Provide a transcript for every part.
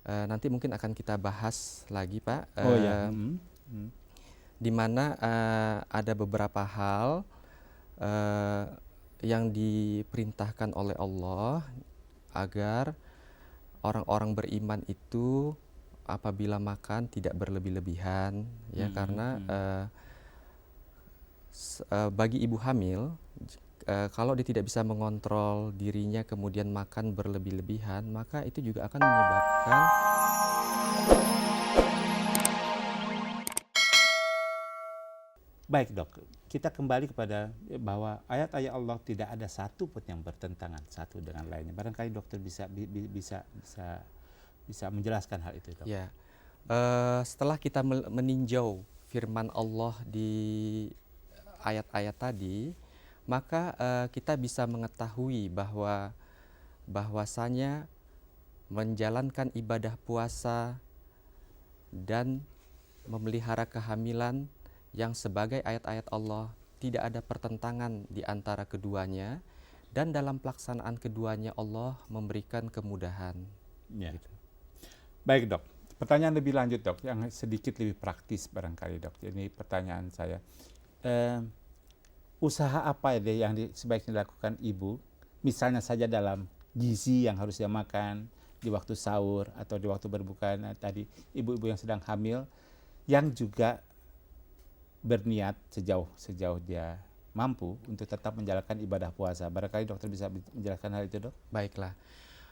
nanti mungkin akan kita bahas lagi, Pak. Oh ya. Di mana ada beberapa hal eh, yang diperintahkan oleh Allah agar orang-orang beriman itu apabila makan tidak berlebih-lebihan, ya, karena bagi ibu hamil, kalau dia tidak bisa mengontrol dirinya kemudian makan berlebih-lebihan, maka itu juga akan menyebabkan. Baik dok, kita kembali kepada bahwa ayat-ayat Allah tidak ada satu pun yang bertentangan satu dengan lainnya. Barangkali dokter bisa menjelaskan hal itu dok. Ya, setelah kita meninjau firman Allah di ayat-ayat tadi, maka kita bisa mengetahui bahwasanya menjalankan ibadah puasa dan memelihara kehamilan yang sebagai ayat-ayat Allah tidak ada pertentangan di antara keduanya, dan dalam pelaksanaan keduanya Allah memberikan kemudahan. Ya. Gitu. Baik dok, pertanyaan lebih lanjut dok, yang sedikit lebih praktis barangkali dok. Ini pertanyaan saya, usaha apa yang sebaiknya dilakukan ibu, misalnya saja dalam gizi yang harus dia makan di waktu sahur atau di waktu berbuka, tadi ibu-ibu yang sedang hamil, yang juga berniat sejauh dia mampu untuk tetap menjalankan ibadah puasa. Barangkali dokter bisa menjelaskan hal itu dok. Baiklah,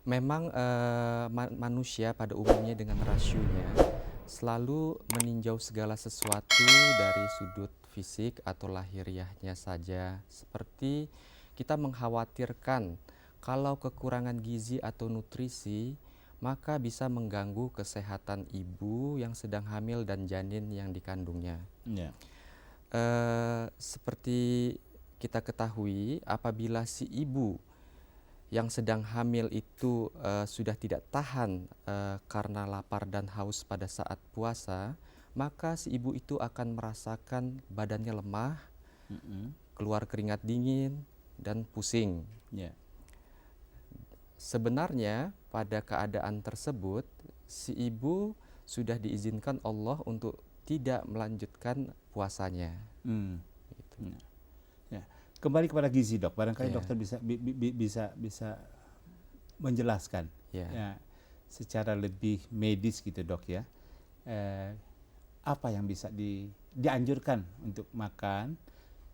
memang manusia pada umumnya dengan rasionya selalu meninjau segala sesuatu dari sudut fisik atau lahiriahnya saja, seperti kita mengkhawatirkan kalau kekurangan gizi atau nutrisi maka bisa mengganggu kesehatan ibu yang sedang hamil dan janin yang dikandungnya. Ya. Seperti kita ketahui, apabila si ibu yang sedang hamil itu sudah tidak tahan karena lapar dan haus pada saat puasa, maka si ibu itu akan merasakan badannya lemah, keluar keringat dingin, dan pusing. Yeah. Sebenarnya pada keadaan tersebut, si ibu sudah diizinkan Allah untuk tidak melanjutkan puasanya. Gitu. Ya. Kembali kepada gizi dok, barangkali dokter bisa menjelaskan ya, secara lebih medis gitu dok ya, apa yang bisa dianjurkan untuk makan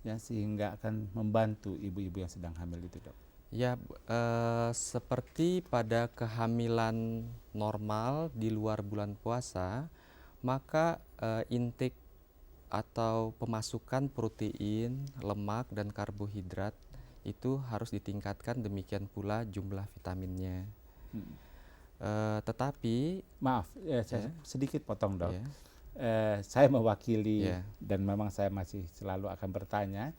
ya sehingga akan membantu ibu-ibu yang sedang hamil itu dok. Ya, seperti pada kehamilan normal di luar bulan puasa, maka intake atau pemasukan protein, lemak, dan karbohidrat itu harus ditingkatkan, demikian pula jumlah vitaminnya. Tetapi maaf, saya sedikit potong dok. Saya mewakili dan memang saya masih selalu akan bertanya,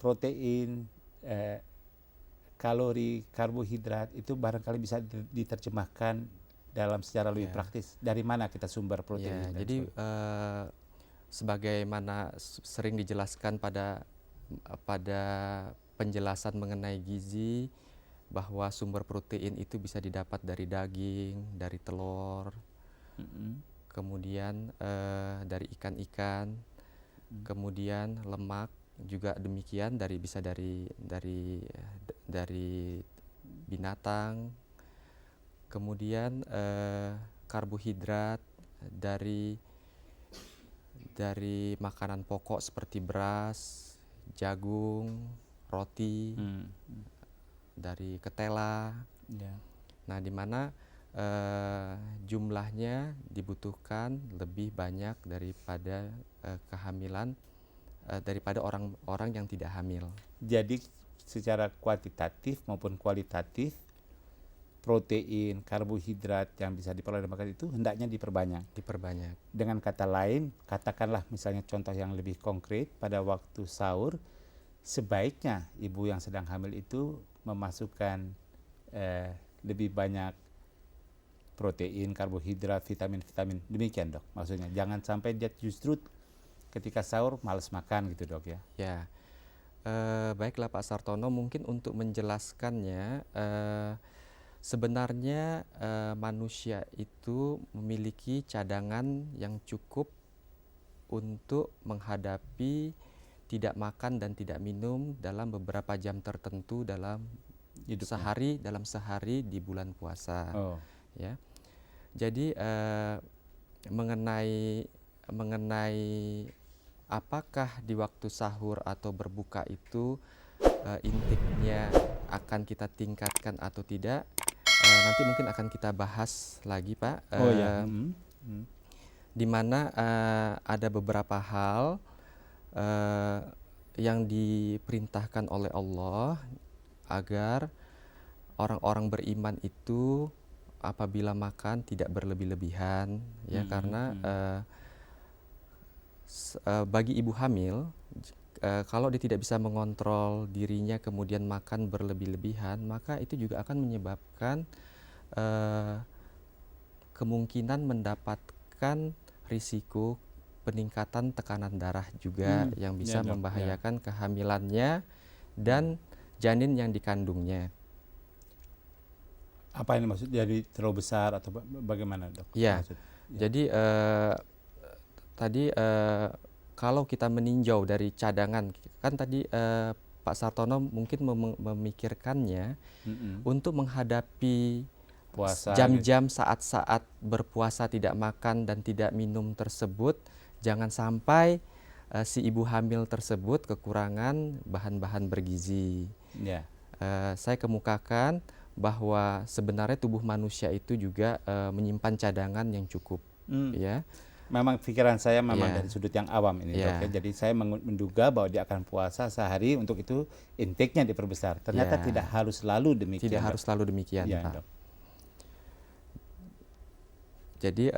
protein, kalori, karbohidrat itu barangkali bisa diterjemahkan dalam secara lebih praktis. Dari mana kita sumber protein? Jadi sebagaimana sering dijelaskan pada penjelasan mengenai gizi, bahwa sumber protein itu bisa didapat dari daging, dari telur, kemudian dari ikan-ikan, kemudian lemak juga demikian, bisa dari binatang, kemudian karbohidrat dari makanan pokok seperti beras, jagung, roti, dari ketela. Nah, di mana jumlahnya dibutuhkan lebih banyak daripada kehamilan, daripada orang-orang yang tidak hamil. Jadi secara kuantitatif maupun kualitatif, protein, karbohidrat yang bisa diperoleh dari makanan itu hendaknya diperbanyak. Dengan kata lain, katakanlah misalnya contoh yang lebih konkret, pada waktu sahur sebaiknya ibu yang sedang hamil itu memasukkan lebih banyak protein, karbohidrat, vitamin-vitamin. Demikian dok, maksudnya jangan sampai dia justru ketika sahur malas makan gitu dok ya. Ya, baiklah Pak Sartono, mungkin untuk menjelaskannya, Sebenarnya manusia itu memiliki cadangan yang cukup untuk menghadapi tidak makan dan tidak minum dalam beberapa jam tertentu dalam sehari di bulan puasa. Ya. Jadi mengenai apakah di waktu sahur atau berbuka itu intiknya akan kita tingkatkan atau tidak, nanti mungkin akan kita bahas lagi, Pak. Di mana ada beberapa hal yang diperintahkan oleh Allah agar orang-orang beriman itu apabila makan tidak berlebih-lebihan, ya, karena bagi ibu hamil kalau dia tidak bisa mengontrol dirinya kemudian makan berlebih-lebihan, maka itu juga akan menyebabkan kemungkinan mendapatkan risiko peningkatan tekanan darah juga yang bisa membahayakan kehamilannya dan janin yang dikandungnya. Apa ini maksud? Jadi terlalu besar atau bagaimana, Dok? Ya, jadi tadi kalau kita meninjau dari cadangan, kan tadi Pak Sartono mungkin memikirkannya untuk menghadapi jam-jam saat-saat berpuasa tidak makan dan tidak minum tersebut, jangan sampai si ibu hamil tersebut kekurangan bahan-bahan bergizi. Saya kemukakan bahwa sebenarnya tubuh manusia itu juga menyimpan cadangan yang cukup. Ya. Memang pikiran saya memang dari sudut yang awam ini, Dok, ya. Jadi saya menduga bahwa dia akan puasa sehari, untuk itu intiknya diperbesar. Ternyata tidak harus selalu demikian. Tidak harus selalu demikian, Pak. Dok. Jadi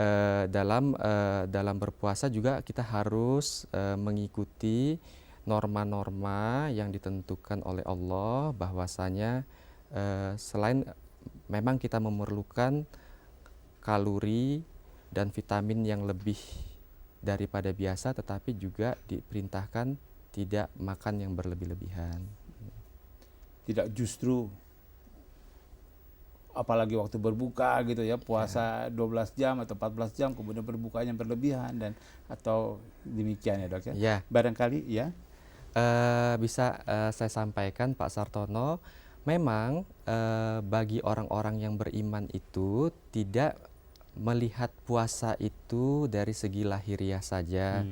dalam berpuasa juga kita harus mengikuti norma-norma yang ditentukan oleh Allah, bahwasanya selain memang kita memerlukan kalori dan vitamin yang lebih daripada biasa, tetapi juga diperintahkan tidak makan yang berlebih-lebihan. Tidak justru apalagi waktu berbuka gitu ya, puasa 12 jam atau 14 jam kemudian berbuka yang berlebihan dan atau demikian ya, Dok, ya. Barangkali ya bisa saya sampaikan, Pak Sartono, memang bagi orang-orang yang beriman itu tidak melihat puasa itu dari segi lahiriah saja,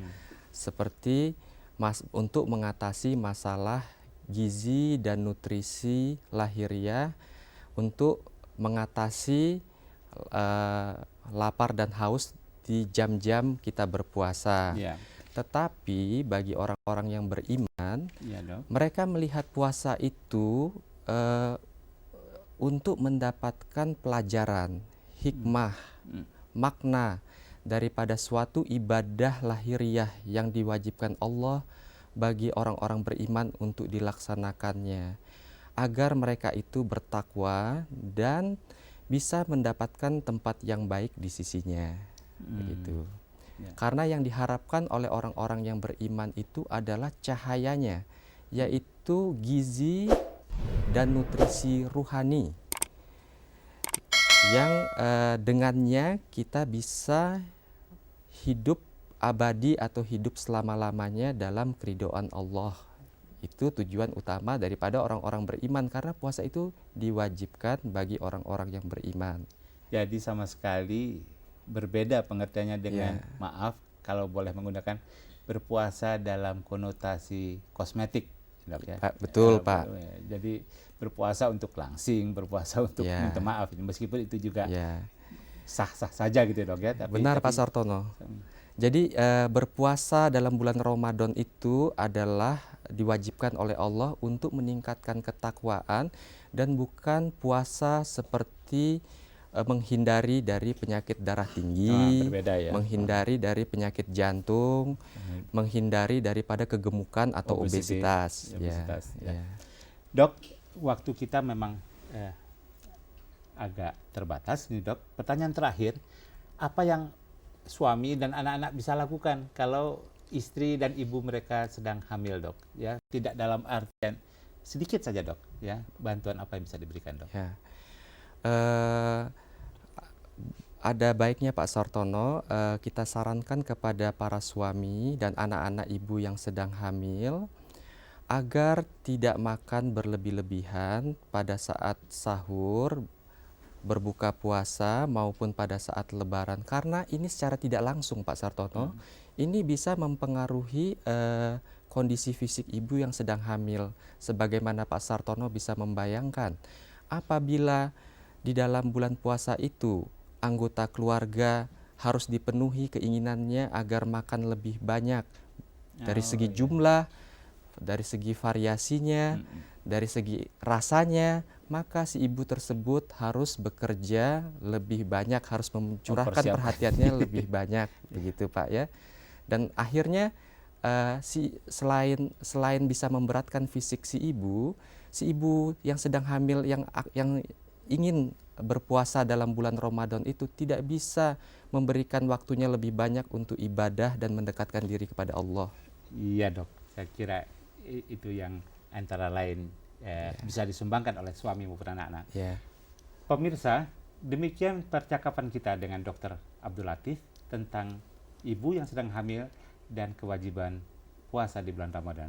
seperti untuk mengatasi masalah gizi dan nutrisi lahiriah, untuk mengatasi lapar dan haus di jam-jam kita berpuasa. Tetapi bagi orang-orang yang beriman, mereka melihat puasa itu untuk mendapatkan pelajaran, hikmah, makna daripada suatu ibadah lahiriah yang diwajibkan Allah bagi orang-orang beriman untuk dilaksanakannya, agar mereka itu bertakwa dan bisa mendapatkan tempat yang baik di sisinya. Begitu. Karena yang diharapkan oleh orang-orang yang beriman itu adalah cahayanya, yaitu gizi dan nutrisi ruhani, yang dengannya kita bisa hidup abadi atau hidup selama-lamanya dalam keridhaan Allah. Itu tujuan utama daripada orang-orang beriman, karena puasa itu diwajibkan bagi orang-orang yang beriman. Jadi sama sekali berbeda pengertiannya dengan maaf kalau boleh menggunakan berpuasa dalam konotasi kosmetik, Dok, ya. Betul, Pak. Jadi berpuasa untuk langsing, berpuasa untuk minta maaf, meskipun itu juga sah-sah saja gitu, Dok, ya. Benar, Pak Sartono. Jadi berpuasa dalam bulan Ramadan itu adalah diwajibkan oleh Allah untuk meningkatkan ketakwaan, dan bukan puasa seperti menghindari dari penyakit darah tinggi, menghindari dari penyakit jantung, menghindari daripada kegemukan atau obesitas. Dok, waktu kita memang agak terbatas nih, Dok. Pertanyaan terakhir, apa yang suami dan anak-anak bisa lakukan kalau istri dan ibu mereka sedang hamil, Dok? Ya, tidak dalam artian sedikit saja, Dok. Ya, bantuan apa yang bisa diberikan, Dok? Eh, ada baiknya Pak Sartono, kita sarankan kepada para suami dan anak-anak ibu yang sedang hamil agar tidak makan berlebih-lebihan pada saat sahur, berbuka puasa maupun pada saat lebaran, karena ini secara tidak langsung Pak Sartono ini bisa mempengaruhi kondisi fisik ibu yang sedang hamil. Sebagaimana Pak Sartono bisa membayangkan, apabila di dalam bulan puasa itu anggota keluarga harus dipenuhi keinginannya agar makan lebih banyak dari segi jumlah, dari segi variasinya, dari segi rasanya, maka si ibu tersebut harus bekerja lebih banyak, harus mencurahkan perhatiannya lebih banyak, begitu Pak ya. Dan akhirnya selain bisa memberatkan fisik si ibu yang sedang hamil yang ingin berpuasa dalam bulan Ramadan itu tidak bisa memberikan waktunya lebih banyak untuk ibadah dan mendekatkan diri kepada Allah. Iya dok, saya kira itu yang antara lain bisa disumbangkan oleh suami maupun anak-anak. Pemirsa, demikian percakapan kita dengan Dr. Abdul Latif tentang ibu yang sedang hamil dan kewajiban puasa di bulan Ramadan.